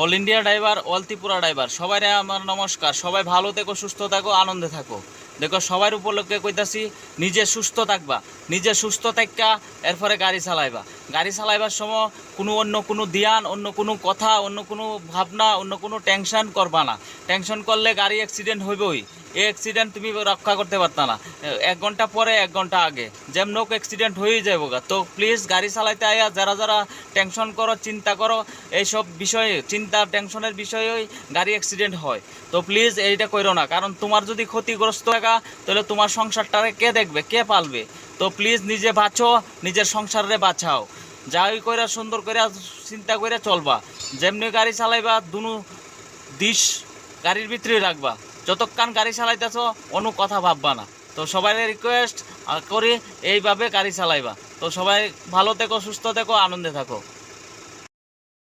All India driver, all Tripura driver, সবাই আমার নমস্কার। সবাই ভালো থেকো, সুস্থ থাকো, আনন্দে থাকো। দেখো সবার উপলক্ষে কইতাছি, নিজে সুস্থ থাকবা, নিজে সুস্থ থাকা এরপরে গাড়ি চালাইবা। গাড়ি চালাইবার সময় অন্য কোনো ধ্যান, অন্য কোনো কথা, অন্য কোনো ভাবনা, অন্য কোনো টেনশন করবা না। টেনশন করলে গাড়ি অ্যাক্সিডেন্ট হইবই। এই অ্যাক্সিডেন্ট তুমি রক্ষা করতে পারতা না 1 ঘন্টা পরে 1 ঘন্টা আগে যেমন হোক অ্যাক্সিডেন্ট হয়েই যাবো গা। তো প্লিজ গাড়ি চালাইতে আয়া যারা যারা টেনশন করো, চিন্তা করো, এইসব বিষয়ে চিন্তা টেনশনের বিষয়েই গাড়ি অ্যাক্সিডেন্ট হয়। তো প্লিজ এইটা করো না, কারণ তোমার যদি ক্ষতিগ্রস্ত থাকা তাহলে তোমার সংসারটারে কে দেখবে, কে পালবে? তো প্লিজ নিজে বাঁচো, নিজের সংসারে বাঁচাও। যাই কইরা সুন্দর করে চিন্তা করে চলবা। যেমনি গাড়ি চালাইবা দুনো দিশ গাড়ির ভিতরে রাখবা। যতক্ষণ গাড়ি চালাইতেছ অন্য কথা ভাববা না। তো সবাই রিকোয়েস্ট করি এইভাবে গাড়ি চালাইবা। তো সবাই ভালো থেকো, সুস্থ থেকো, আনন্দে থাকো।